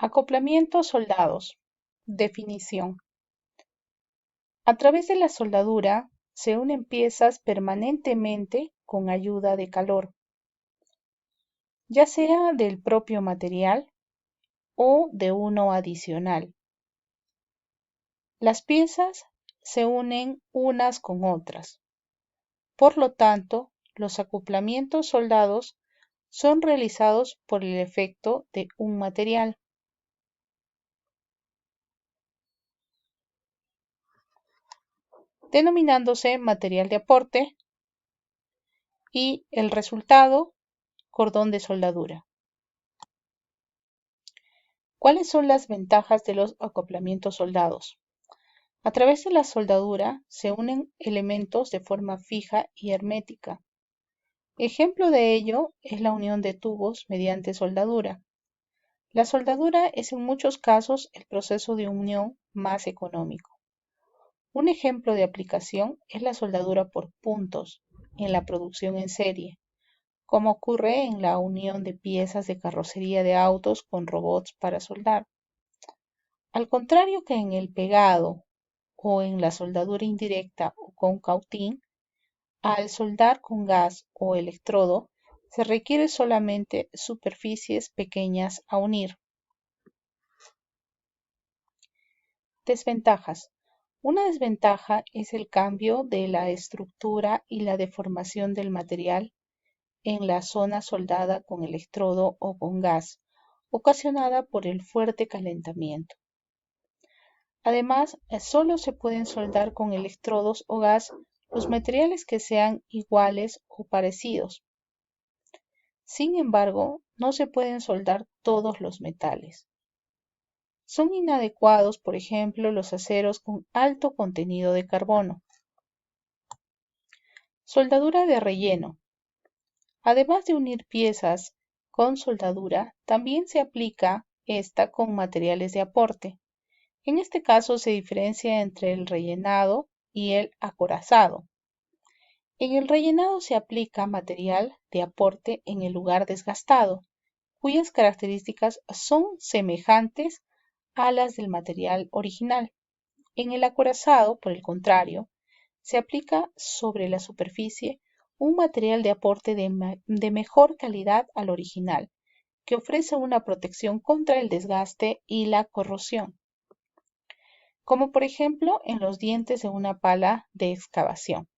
Acoplamientos soldados. Definición. A través de la soldadura se unen piezas permanentemente con ayuda de calor, ya sea del propio material o de uno adicional. Las piezas se unen unas con otras. Por lo tanto, los acoplamientos soldados son realizados por el efecto de un material, denominándose material de aporte, y el resultado, cordón de soldadura. ¿Cuáles son las ventajas de los acoplamientos soldados? A través de la soldadura se unen elementos de forma fija y hermética. Ejemplo de ello es la unión de tubos mediante soldadura. La soldadura es en muchos casos el proceso de unión más económico. Un ejemplo de aplicación es la soldadura por puntos en la producción en serie, como ocurre en la unión de piezas de carrocería de autos con robots para soldar. Al contrario que en el pegado o en la soldadura indirecta o con cautín, al soldar con gas o electrodo se requiere solamente superficies pequeñas a unir. Desventajas. Una desventaja es el cambio de la estructura y la deformación del material en la zona soldada con electrodo o con gas, ocasionada por el fuerte calentamiento. Además, solo se pueden soldar con electrodos o gas los materiales que sean iguales o parecidos. Sin embargo, no se pueden soldar todos los metales. Son inadecuados, por ejemplo, los aceros con alto contenido de carbono. Soldadura de relleno. Además de unir piezas con soldadura, también se aplica esta con materiales de aporte. En este caso se diferencia entre el rellenado y el acorazado. En el rellenado se aplica material de aporte en el lugar desgastado, cuyas características son semejantes a las del material original. En el acorazado, por el contrario, se aplica sobre la superficie un material de aporte de mejor calidad al original, que ofrece una protección contra el desgaste y la corrosión, como por ejemplo en los dientes de una pala de excavación.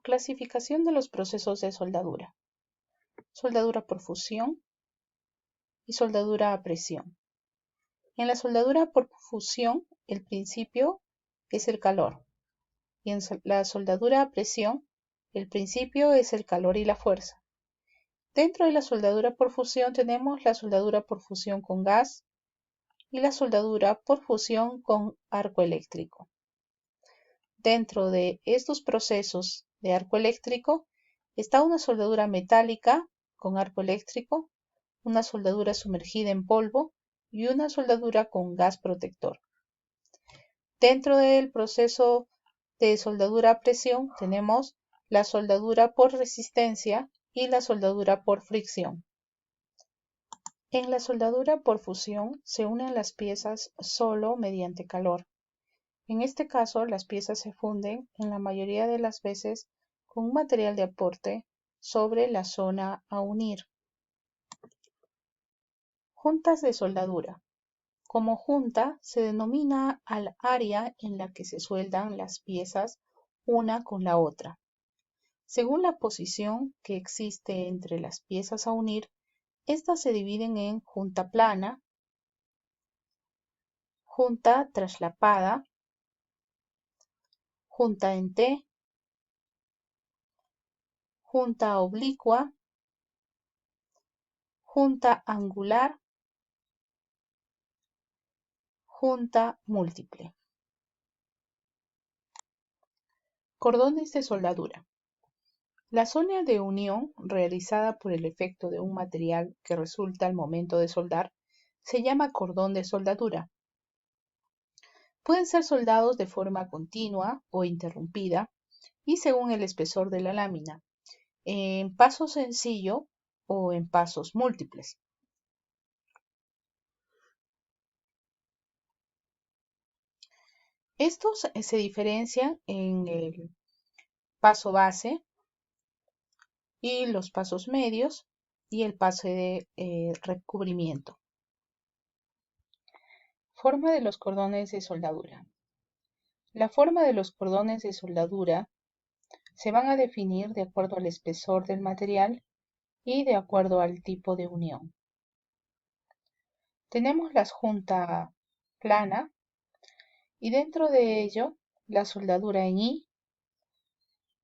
Clasificación de los procesos de soldadura. Soldadura por fusión y soldadura a presión. En la soldadura por fusión, el principio es el calor, y en la soldadura a presión, el principio es el calor y la fuerza. Dentro de la soldadura por fusión tenemos la soldadura por fusión con gas y la soldadura por fusión con arco eléctrico. Dentro de estos procesos de arco eléctrico está una soldadura metálica con arco eléctrico, una soldadura sumergida en polvo y una soldadura con gas protector. Dentro del proceso de soldadura a presión tenemos la soldadura por resistencia y la soldadura por fricción. En la soldadura por fusión se unen las piezas solo mediante calor. En este caso, las piezas se funden en la mayoría de las veces con un material de aporte sobre la zona a unir. Juntas de soldadura. Como junta se denomina al área en la que se sueldan las piezas una con la otra. Según la posición que existe entre las piezas a unir, estas se dividen en junta plana, junta traslapada, junta en T, junta oblicua, junta angular, junta múltiple. Cordones de soldadura. La zona de unión realizada por el efecto de un material que resulta al momento de soldar se llama cordón de soldadura. Pueden ser soldados de forma continua o interrumpida y según el espesor de la lámina. En paso sencillo o en pasos múltiples. Estos se diferencian en el paso base y los pasos medios y el paso de recubrimiento. Forma de los cordones de soldadura. La forma de los cordones de soldadura se van a definir de acuerdo al espesor del material y de acuerdo al tipo de unión. Tenemos la junta plana y dentro de ello la soldadura en I,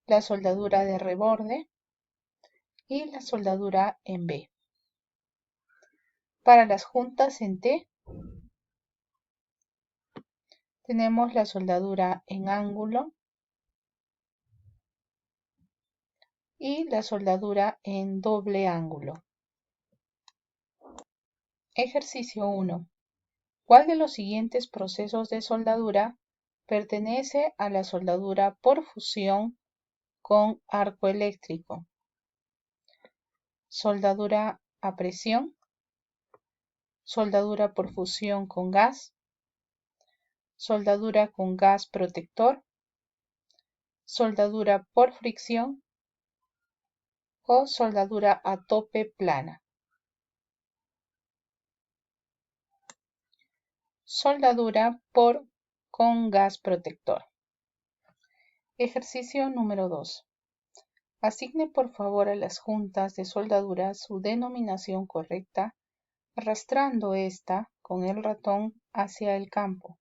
la soldadura de reborde y la soldadura en B. Para las juntas en T tenemos la soldadura en ángulo y la soldadura en doble ángulo. Ejercicio 1. ¿Cuál de los siguientes procesos de soldadura pertenece a la soldadura por fusión con arco eléctrico? Soldadura a presión, soldadura por fusión con gas, soldadura con gas protector, soldadura por fricción o soldadura a tope plana. Soldadura con gas protector. Ejercicio número 2. Asigne por favor a las juntas de soldadura su denominación correcta, arrastrando esta con el ratón hacia el campo.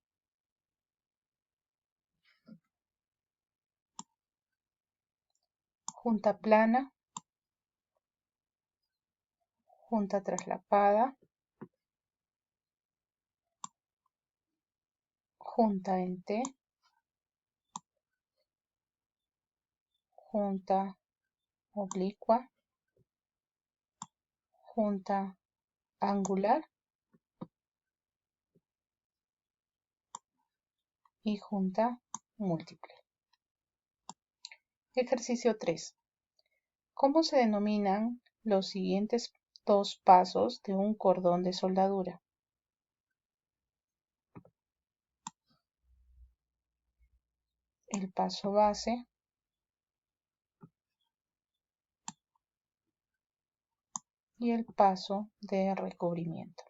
Junta plana, junta traslapada, junta en T, junta oblicua, junta angular y junta múltiple. Ejercicio 3. ¿Cómo se denominan los siguientes dos pasos de un cordón de soldadura? El paso base y el paso de recubrimiento.